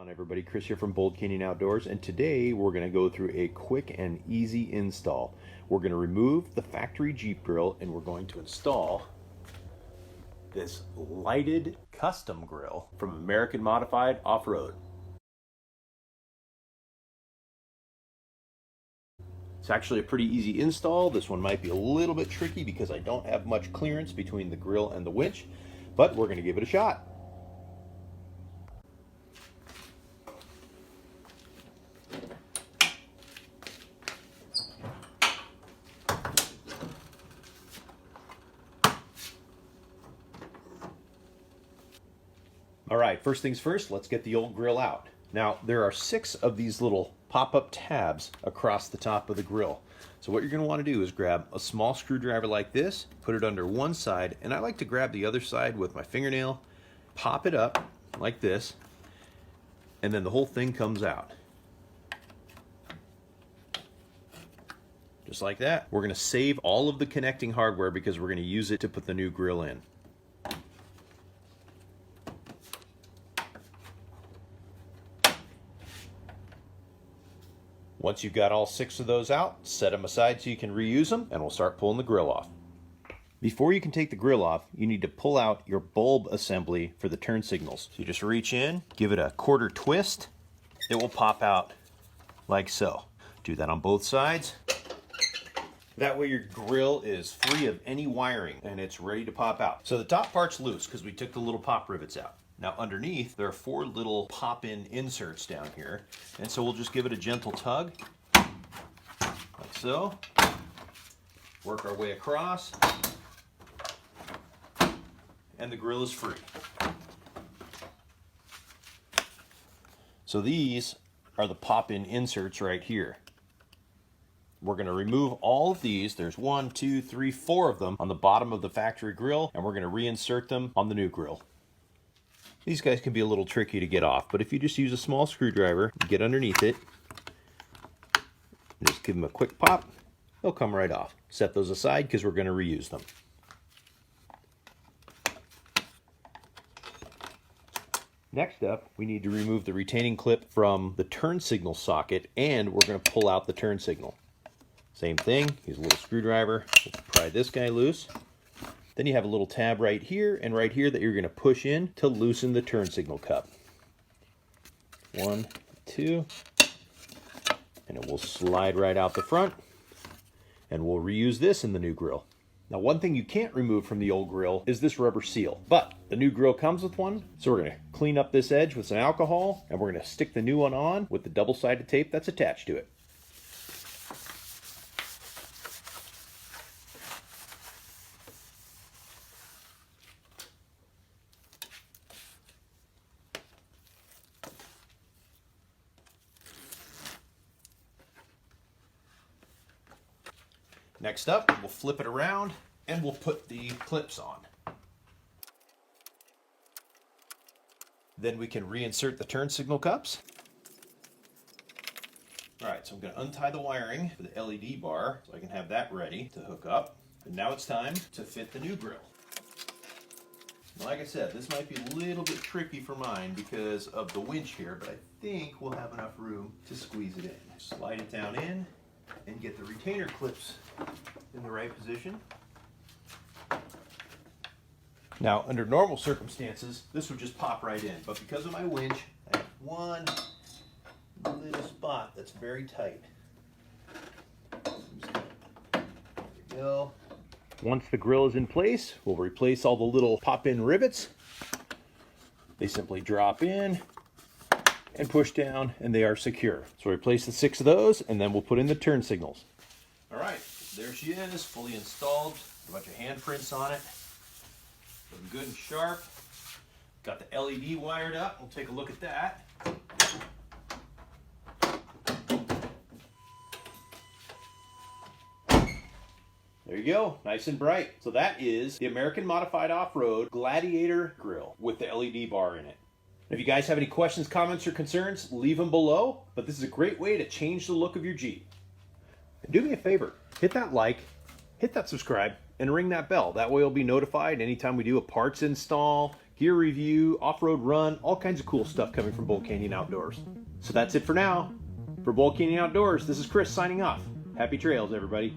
on everybody, Chris here from Bold Canyon Outdoors, and today we're going to go through a quick and easy install. We're going to remove the factory Jeep grill and we're going to install this lighted custom grill from American Modified Off-Road. It's actually a pretty easy install. This one might be a little bit tricky because I don't have much clearance between the grill and the winch, but we're going to give it a shot. All right, first things first, let's get the old grill out. Now, there are 6 of these little pop-up tabs across the top of the grill. So what you're going to want to do is grab a small screwdriver like this, put it under one side, and I like to grab the other side with my fingernail, pop it up like this, and then the whole thing comes out. Just like that. We're going to save all of the connecting hardware because we're going to use it to put the new grill in. Once you've got all 6 of those out, set them aside so you can reuse them, and we'll start pulling the grill off. Before you can take the grill off, you need to pull out your bulb assembly for the turn signals. So you just reach in, give it a quarter twist, it will pop out like so. Do that on both sides. That way your grill is free of any wiring and it's ready to pop out. So the top part's loose because we took the little pop rivets out. Now underneath, there are 4 little pop-in inserts down here. And so we'll just give it a gentle tug, like so. Work our way across. And the grill is free. So these are the pop-in inserts right here. We're going to remove all of these. There's 1, 2, 3, 4 of them on the bottom of the factory grill, and we're going to reinsert them on the new grill. These guys can be a little tricky to get off, but if you just use a small screwdriver, get underneath it, and just give them a quick pop, they'll come right off. Set those aside because we're going to reuse them. Next up, we need to remove the retaining clip from the turn signal socket, and we're going to pull out the turn signal. Same thing, use a little screwdriver, we'll pry this guy loose. Then you have a little tab right here and right here that you're going to push in to loosen the turn signal cup. 1, 2, and it will slide right out the front, and we'll reuse this in the new grill. Now, one thing you can't remove from the old grill is this rubber seal, but the new grill comes with one, so we're going to clean up this edge with some alcohol, and we're going to stick the new one on with the double-sided tape that's attached to it. Next up, we'll flip it around and we'll put the clips on. Then we can reinsert the turn signal cups. All right, so I'm going to untie the wiring for the LED bar so I can have that ready to hook up. And now it's time to fit the new grill. Like I said, this might be a little bit tricky for mine because of the winch here, but I think we'll have enough room to squeeze it in. Slide it down in and get the retainer clips in the right position. Now, under normal circumstances, this would just pop right in, but because of my winch, I have one little spot that's very tight. There we go. Once the grill is in place, we'll replace all the little pop-in rivets. They simply drop in and push down, and they are secure. So replace the 6 of those, and then we'll put in the turn signals. All right, there she is, fully installed. A bunch of handprints on it. Looking good and sharp. Got the LED wired up. We'll take a look at that. There you go, nice and bright. So that is the American Modified Off-Road Gladiator grill with the LED bar in it. If you guys have any questions, comments, or concerns, leave them below. But this is a great way to change the look of your Jeep. And do me a favor, hit that like, hit that subscribe, and ring that bell. That way you'll be notified anytime we do a parts install, gear review, off-road run, all kinds of cool stuff coming from Bull Canyon Outdoors. So that's it for now. For Bull Canyon Outdoors, this is Chris signing off. Happy trails, everybody.